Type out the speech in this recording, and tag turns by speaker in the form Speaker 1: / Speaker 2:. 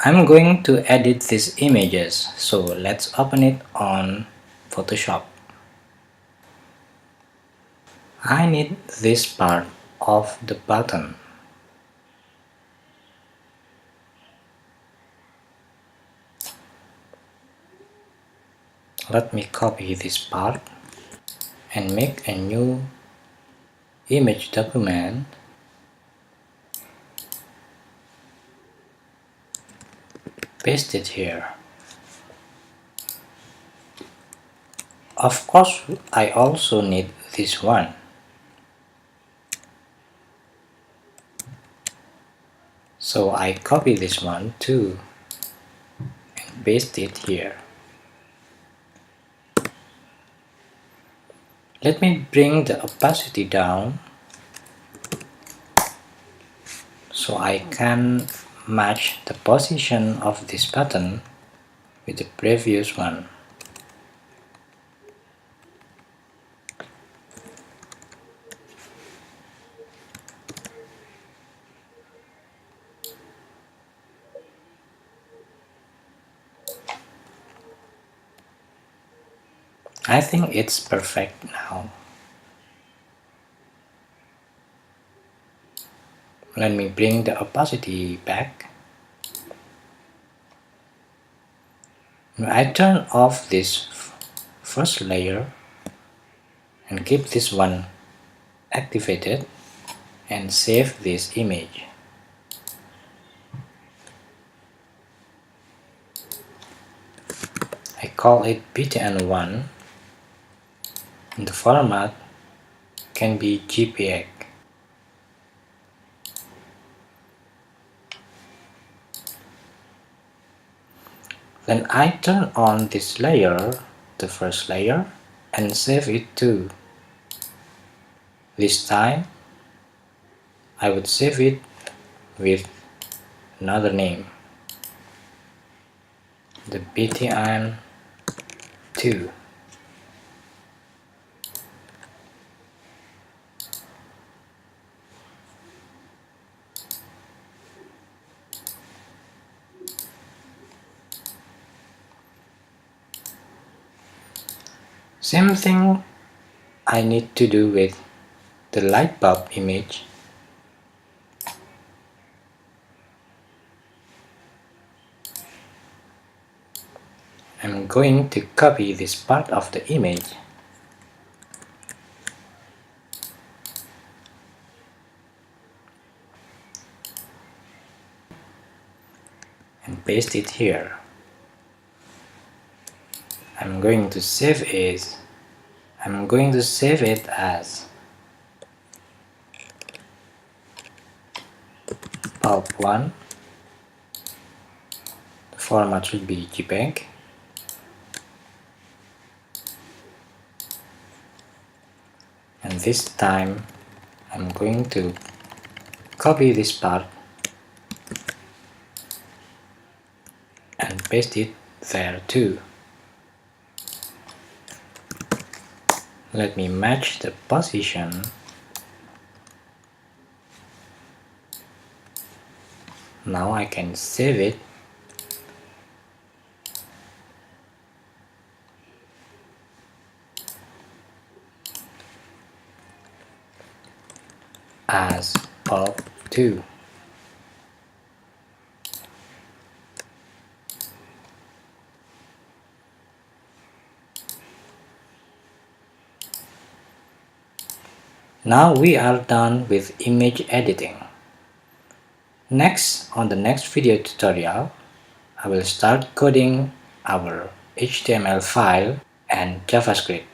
Speaker 1: I'm going to edit these images, so let's open it on Photoshop. I need this part of the button. Let me copy this part and make a new image document. Paste it here. Of course, I also need this one. So I copy this one too and paste it here. Let me bring the opacity down so I can match the position of this button with the previous one. I think it's perfect now. Let me bring the opacity back. I turn off this first layer and keep this one activated and save this image. I call it btn1 and the format can be JPEG. Then I turn on this layer, the first layer, and save it too. This time I would save it with another name, the btn2. Same thing I need to do with the light bulb image. I'm going to copy this part of the image and paste it here. I'm going to save it as bulb1. The format should be JPEG. And this time I'm going to copy this part and paste it there too. Let me match the position. Now I can save it as bulb2. Now we are done with image editing. Next, on the next video tutorial, I will start coding our HTML file and JavaScript.